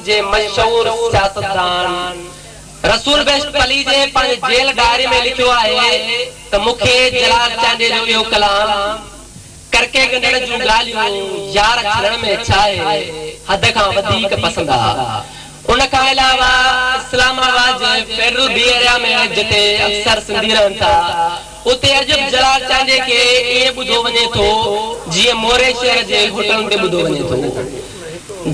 जे मशहूर सियासतदान रसूल बेस्ट पली जे पंहिंजे जेल डायरी में लिखियो आहे त मूंखे जलाल चांडे जो इहो कलाम करके गंढण जूं ॻाल्हियूं यार छड़ण में छा आहे हद खां वधीक पसंद आहे। उन खां अलावा इस्लामाबाद जे फेरुदी एरिया में जिते अक्सर सिंधी रहनि था उते अजब जलाल चांडे के ये ॿुधो वञे थो जीअं मोरे शहर जे होटल ते ॿुधो वञे थो।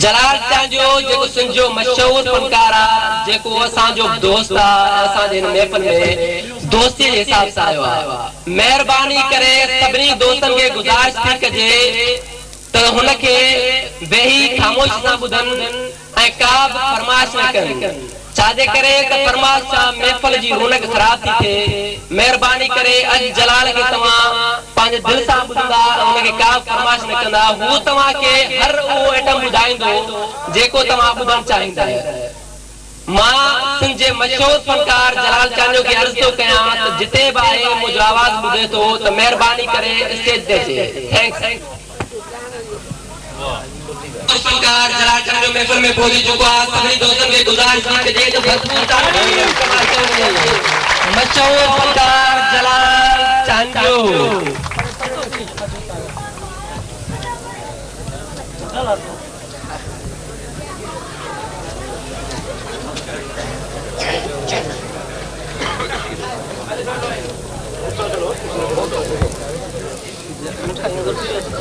जलाल चांडो जेको सिंधो मशहूर फनकार आहे जेको असांजो दोस्त आहे असांजे हिन महफ़िल में दोस्ती जे हिसाब सां आयो आहे। महिरबानी करे सभिनी दोस्तनि खे गुज़ारिश थी कजे त हुनखे वेही ख़ामोश सां ॿुधनि ऐं का बि फरमाइश न कनि छाजे करे त फरमाइश सां महफ़िल जी रौनक ख़राब थी थिए। महिरबानी करे अॼु जलाल खे तव्हां पंहिंजे दिलि सां ॿुधंदा हुनखे का फरमाइश न कंदा हू तव्हांखे हर उहो आइटम ॿुधाईंदो जेको तव्हां ॿुधणु चाहींदा। मां सिंध जे मशहूर फनकार जलाल चांडो खे अर्ज़ थो कयां त जिते बि आहे मुंहिंजो आवाज़ ॿुधे थो त महिरबानी करे स्टेज ते अचे। थैंक्स। फनकार जलाल चांडो महफ़िल में पहुची चुको आहे। सभिनी दोस्तनि खे गुज़ारिश थी कजे त भरपूर तालियूं मशहूर फनकार जलाल चांडो।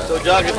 तो जाके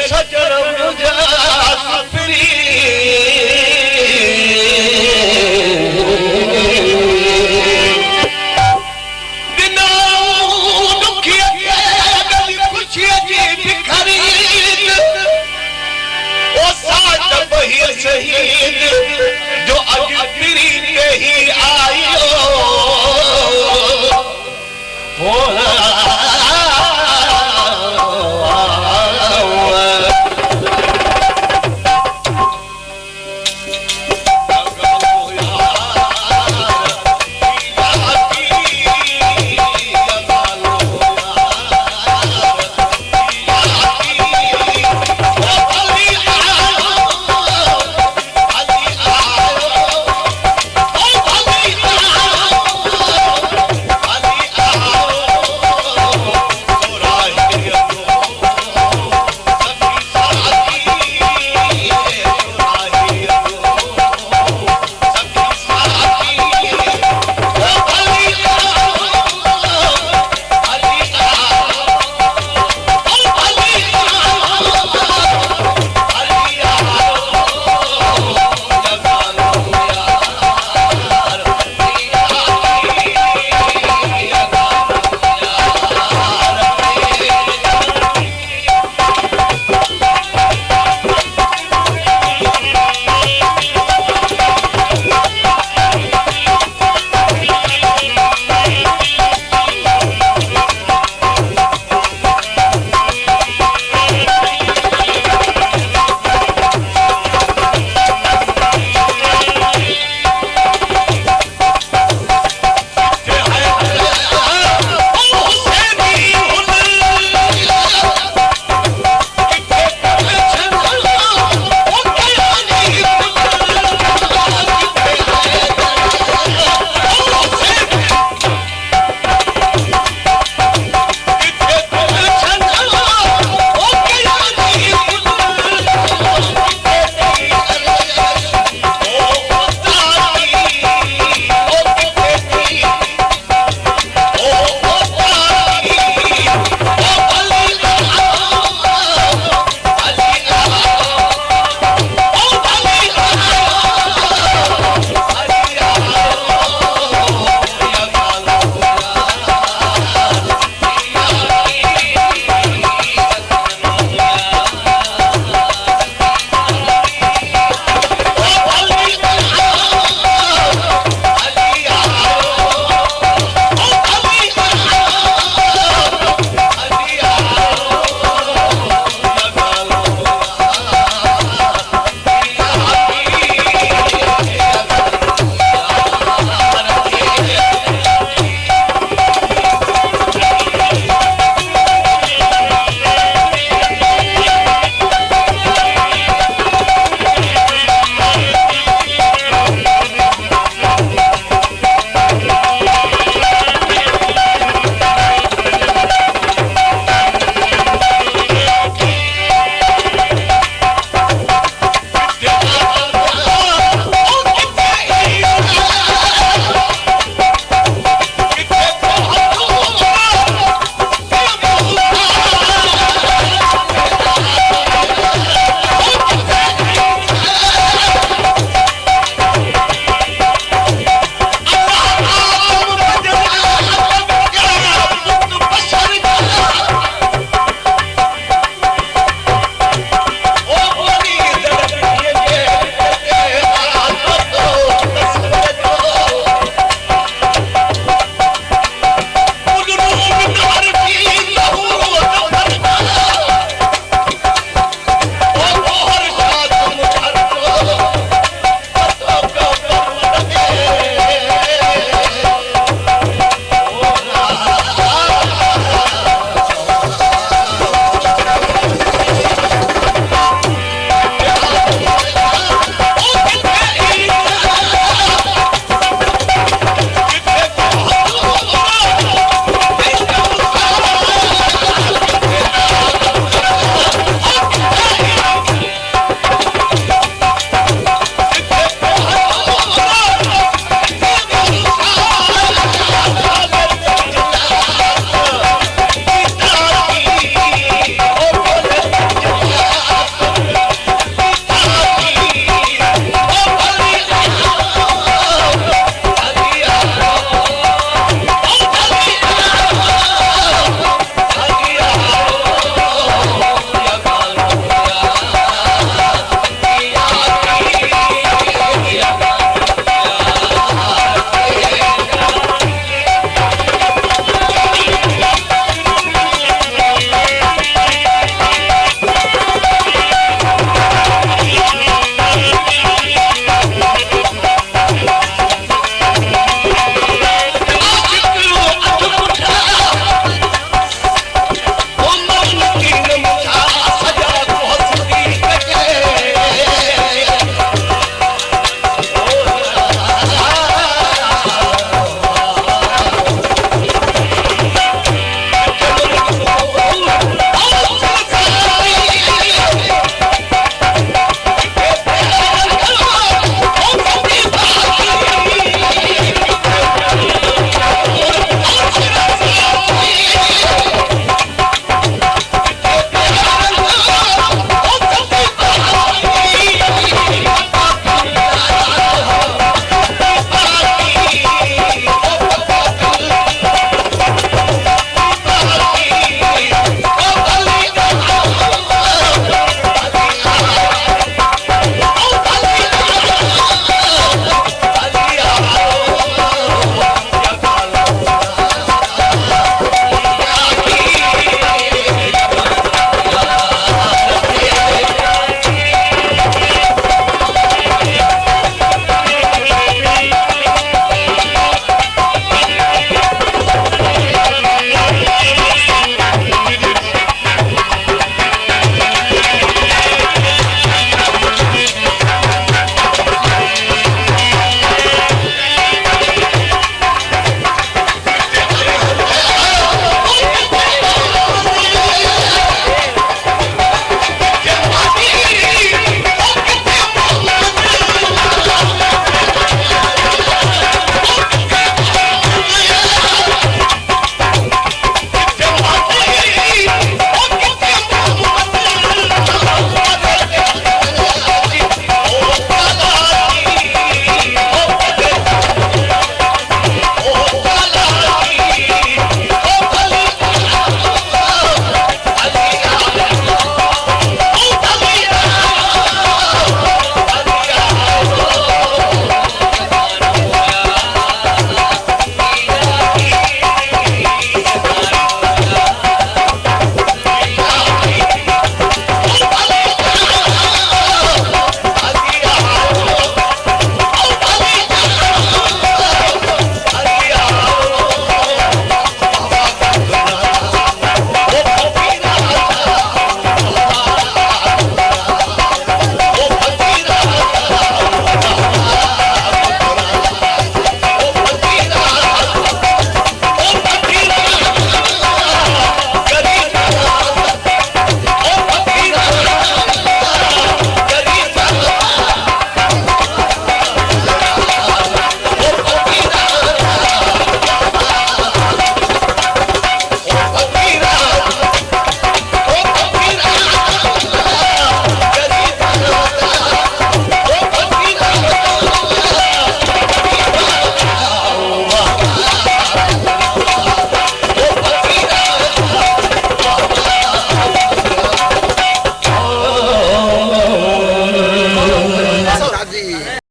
सजरम जा सुपरी शहीद जो अजपरी के ही आयो हो